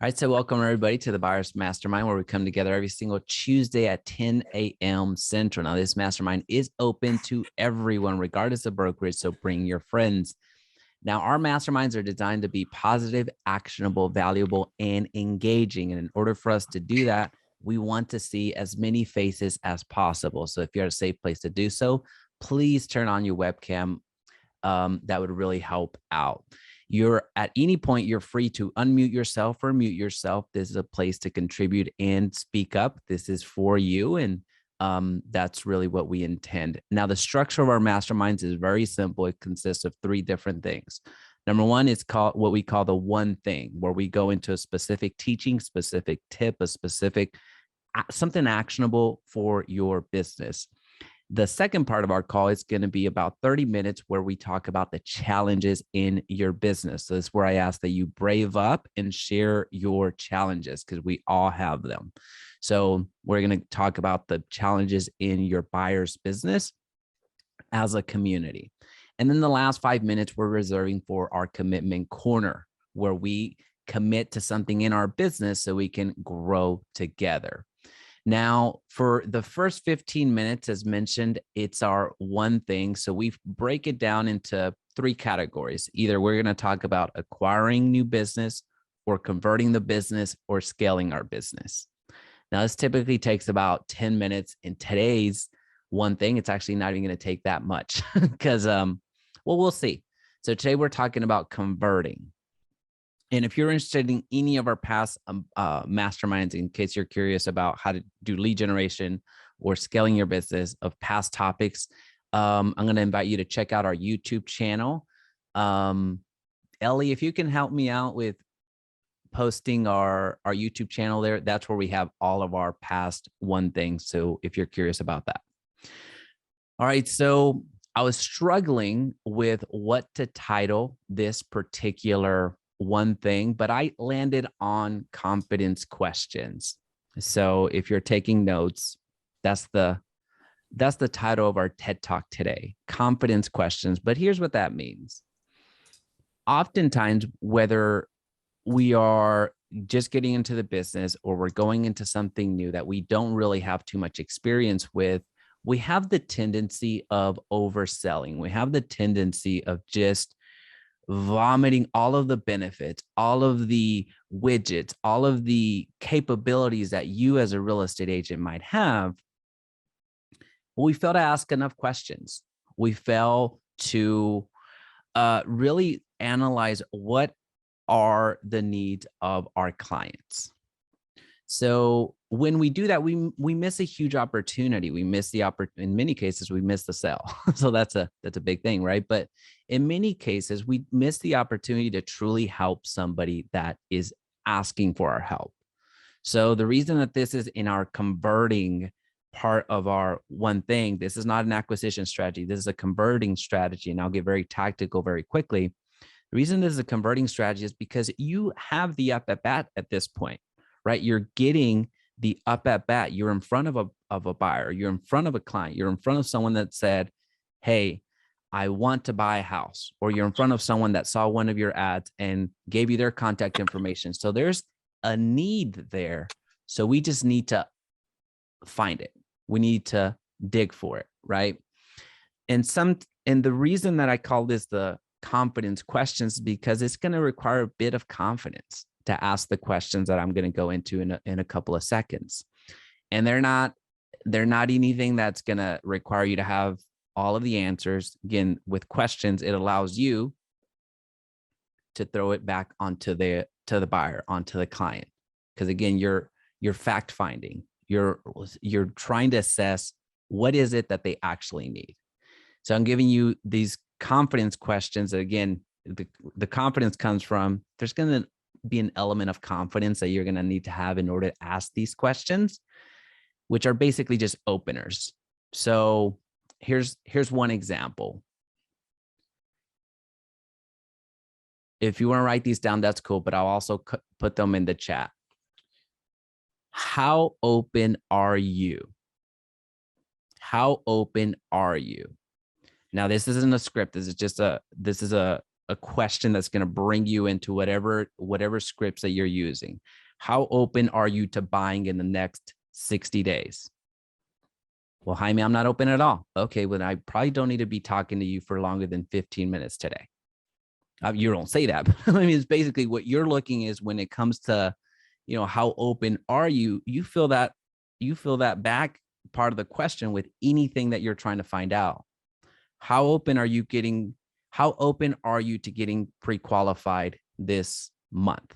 All right, so welcome everybody to the Buyers Mastermind, where we come together every single Tuesday at 10 a.m. Central. Now, this mastermind is open to everyone, regardless of brokerage, so bring your friends. Now, our masterminds are designed to be positive, actionable, valuable, and engaging. And in order for us to do that, we want to see as many faces as possible. So if you're at a safe place to do so, please turn on your webcam. That would really help out. You're at any point, you're free to unmute yourself or mute yourself. This is a place to contribute and speak up. This is for you. And that's really what we intend. Now, the structure of our masterminds is very simple. It consists of three different things. Number one is called what we call the one thing, where we go into a specific teaching, specific tip, a specific something actionable for your business. The second part of our call is going to be about 30 minutes where we talk about the challenges in your business. So this is where I ask that you brave up and share your challenges, because we all have them. So we're going to talk about the challenges in your buyer's business as a community. And then the last 5 minutes we're reserving for our commitment corner, where we commit to something in our business so we can grow together. Now, for the first 15 minutes, as mentioned, it's our one thing. So we break it down into three categories. Either we're going to talk about acquiring new business, or converting the business, or scaling our business. Now, this typically takes about 10 minutes. In today's one thing, it's actually not even going to take that much because, well, we'll see. So today we're talking about converting. And if you're interested in any of our past masterminds, in case you're curious about how to do lead generation or scaling your business of past topics, I'm going to invite you to check out our YouTube channel. Ellie, if you can help me out with posting our YouTube channel there, that's where we have all of our past one things. So if you're curious about that. All right. So I was struggling with what to title this particular one thing, but I landed on confidence questions. So if you're taking notes, that's the title of our TED Talk today, confidence questions. But here's what that means. Oftentimes, whether we are just getting into the business or we're going into something new that we don't really have too much experience with, we have the tendency of overselling. We have the tendency of just vomiting all of the benefits, all of the widgets, all of the capabilities that you as a real estate agent might have. We fail to ask enough questions. We fail to really analyze what are the needs of our clients. So when we do that, we miss a huge opportunity. We miss the in many cases, we miss the sale. So that's a big thing, right? But in many cases, we miss the opportunity to truly help somebody that is asking for our help. So the reason that this is in our converting part of our one thing, this is not an acquisition strategy. This is a converting strategy. And I'll get very tactical very quickly. The reason this is a converting strategy is because you have the up at bat at this point, right? You're getting the up at bat. You're in front of a buyer. You're in front of a client. You're in front of someone that said, hey, I want to buy a house. Or you're in front of someone that saw one of your ads and gave you their contact information. So there's a need there. So we just need to find it. We need to dig for it, right? And the reason that I call this the confidence questions, because it's going to require a bit of confidence to ask the questions that I'm going to go into in a couple of seconds. And they're not anything that's going to require you to have all of the answers. Again, with questions, it allows you to throw it back onto the buyer, onto the client. Because again, you're fact finding. You're trying to assess what is it that they actually need. So I'm giving you these confidence questions. Again, the confidence comes from, there's going to be an element of confidence that you're going to need to have in order to ask these questions, which are basically just openers. So here's one example. If you want to write these down, that's cool, but I'll also put them in the chat. How open are you? How open are you? Now, this isn't a script. This is a a question that's going to bring you into whatever scripts that you're using. How open are you to buying in the next 60 days? Well, Jaime, I'm not open at all. Okay, well, I probably don't need to be talking to you for longer than 15 minutes today. You don't say that, but I mean, it's basically what you're looking is when it comes to, how open are you? You feel that back part of the question with anything that you're trying to find out. How open are you to getting pre-qualified this month?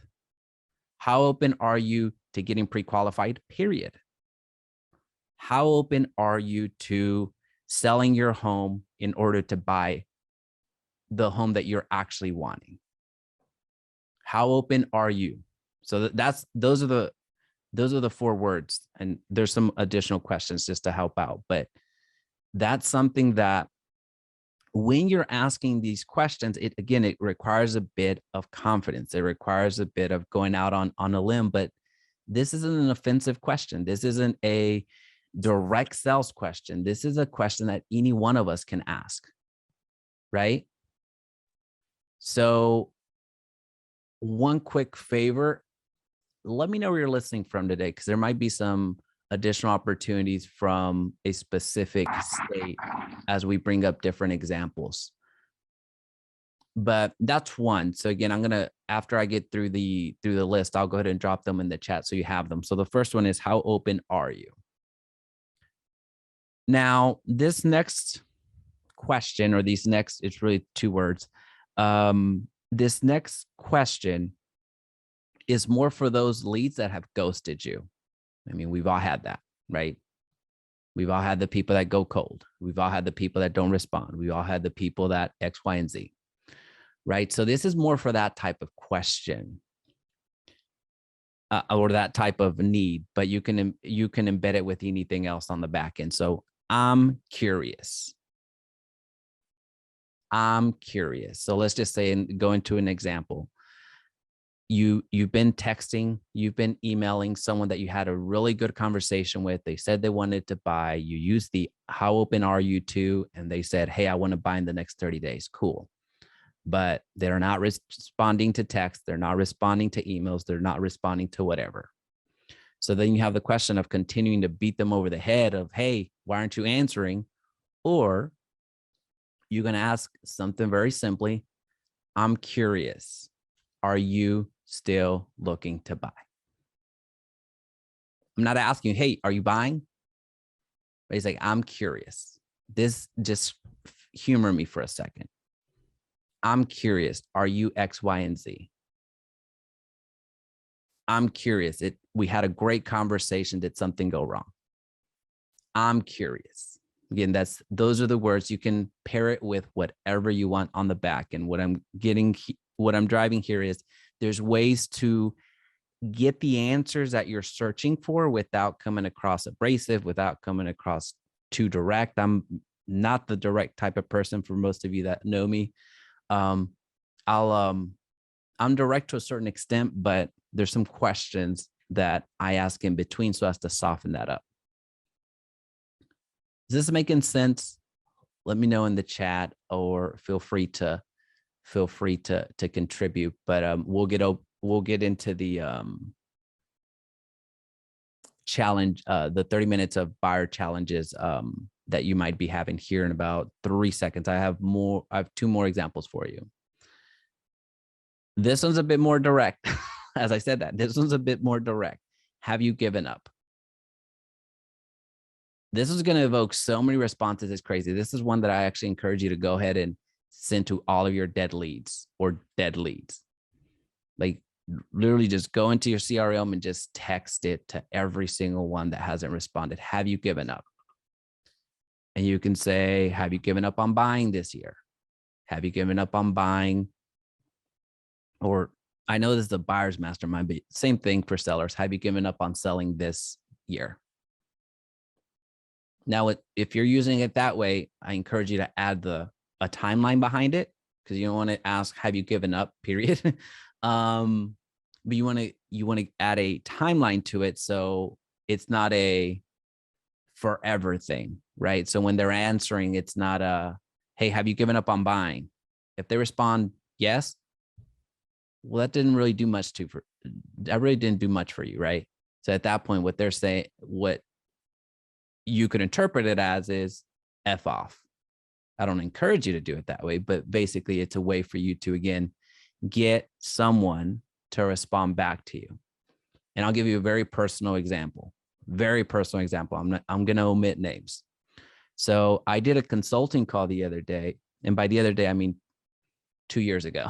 How open are you to getting pre-qualified, period? How open are you to selling your home in order to buy the home that you're actually wanting? How open are you? So those are the 4 words, and there's some additional questions just to help out, but that's something that when you're asking these questions, it requires a bit of confidence. It requires a bit of going out on a limb, but this isn't an offensive question. This isn't a direct sales question. This is a question that any one of us can ask, right? So one quick favor, let me know where you're listening from today, because there might be some additional opportunities from a specific state as we bring up different examples. But that's one. So again, I'm going to, after I get through the list, I'll go ahead and drop them in the chat so you have them. So the first one is, how open are you? Now, this next question, or these next, it's really 2 words. This next question is more for those leads that have ghosted you. I mean, we've all had that, right? We've all had the people that go cold. We've all had the people that don't respond. We all had the people that X, Y, and Z, right? So this is more for that type of question or that type of need, but you can embed it with anything else on the back end. So I'm curious. I'm curious. So let's just say, and go into an example. You've been texting, you've been emailing someone that you had a really good conversation with. They said they wanted to buy. You used the how open are you to, and they said, hey, I want to buy in the next 30 days. Cool. But they're not responding to text. They're not responding to emails. They're not responding to whatever. So then you have the question of continuing to beat them over the head of, hey, why aren't you answering? Or you're going to ask something very simply, I'm curious. Are you still looking to buy? I'm not asking you, hey, are you buying? But he's like, I'm curious. This, just humor me for a second. I'm curious. Are you X, Y, and Z? I'm curious. We had a great conversation. Did something go wrong? I'm curious. Again, those are the words. You can pair it with whatever you want on the back. And what I'm driving here is there's ways to get the answers that you're searching for without coming across abrasive, without coming across too direct. I'm not the direct type of person for most of you that know me. I'm direct to a certain extent, but there's some questions that I ask in between so as to soften that up. Is this making sense? Let me know in the chat, or feel free to contribute. But we'll get into the challenge, the 30 minutes of buyer challenges that you might be having here in about 3 seconds. I have 2 more examples for you. This one's a bit more direct. As I said that, this one's a bit more direct. Have you given up? This is going to evoke so many responses. It's crazy. This is one that I actually encourage you to go ahead and send to all of your dead leads or dead leads. Like, literally just go into your CRM and just text it to every single one that hasn't responded. Have you given up? And you can say, have you given up on buying this year? Have you given up on buying? Or I know this is the buyer's mastermind, but same thing for sellers. Have you given up on selling this year? Now, if you're using it that way, I encourage you to add a timeline behind it, because you don't want to ask, have you given up, period. But you want to add a timeline to it, so it's not a forever thing, right? So when they're answering, it's not a, hey, have you given up on buying? If they respond Yes. Well, that didn't really do much that really didn't do much for you, right? So at that point, what they're saying, what you could interpret it as is F off. I don't encourage you to do it that way, but basically it's a way for you to, again, get someone to respond back to you. And I'll give you a very personal example. Very personal example. I'm going to omit names. So I did a consulting call the other day, and by the other day I mean 2 years ago.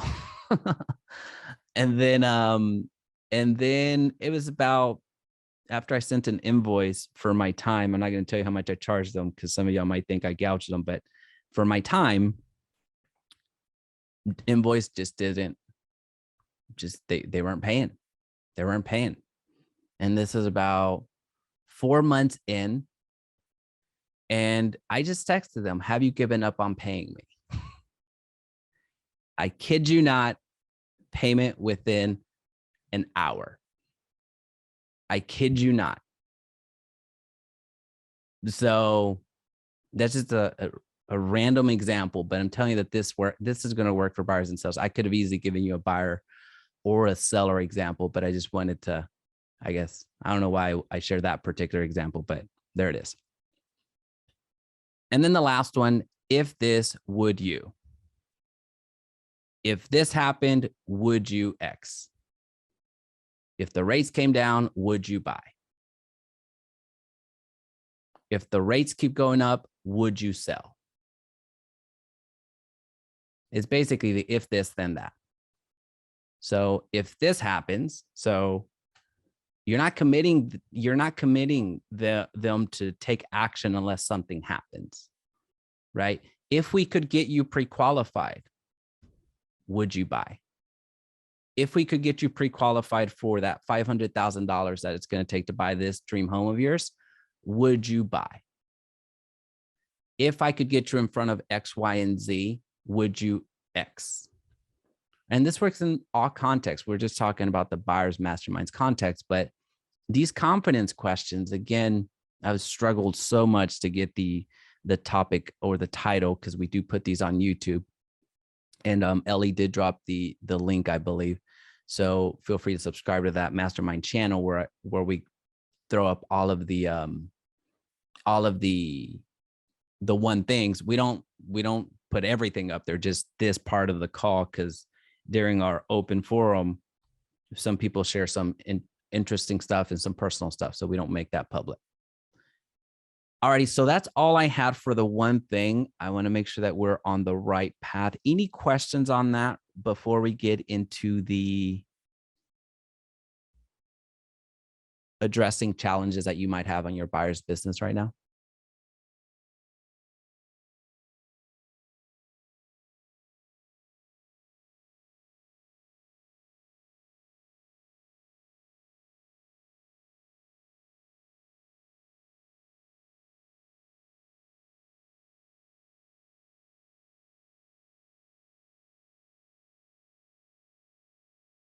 and then it was about after I sent an invoice for my time. I'm not going to tell you how much I charged them because some of y'all might think I gouged them, but for my time, invoice just didn't, they weren't paying. They weren't paying. And this is about 4 months in. And I just texted them, have you given up on paying me? I kid you not, payment within an hour. I kid you not. So that's just a random example, but I'm telling you that this is going to work for buyers and sellers. I could have easily given you a buyer or a seller example, but I just wanted to, I guess, I don't know why I shared that particular example, but there it is. And then the last one, if this, would you? If this happened, would you X? If the rates came down, would you buy? If the rates keep going up, would you sell? It's basically the if this, then that. So if this happens, so you're not committing them to take action unless something happens, right? If we could get you pre-qualified, would you buy? If we could get you pre-qualified for that $500,000 that it's going to take to buy this dream home of yours, would you buy? If I could get you in front of X, Y, and Z, would you X? And this works in all contexts. We're just talking about the buyer's masterminds context, but these confidence questions, again, I've struggled so much to get the topic or the title, because we do put these on YouTube. And Ellie did drop the link, I believe. So feel free to subscribe to that mastermind channel where we throw up all of the one things. We don't put everything up there, just this part of the call, because during our open forum, some people share some interesting stuff and some personal stuff, so we don't make that public. Alrighty, so that's all I had for the one thing. I want to make sure that we're on the right path. Any questions on that before we get into the addressing challenges that you might have on your buyer's business right now?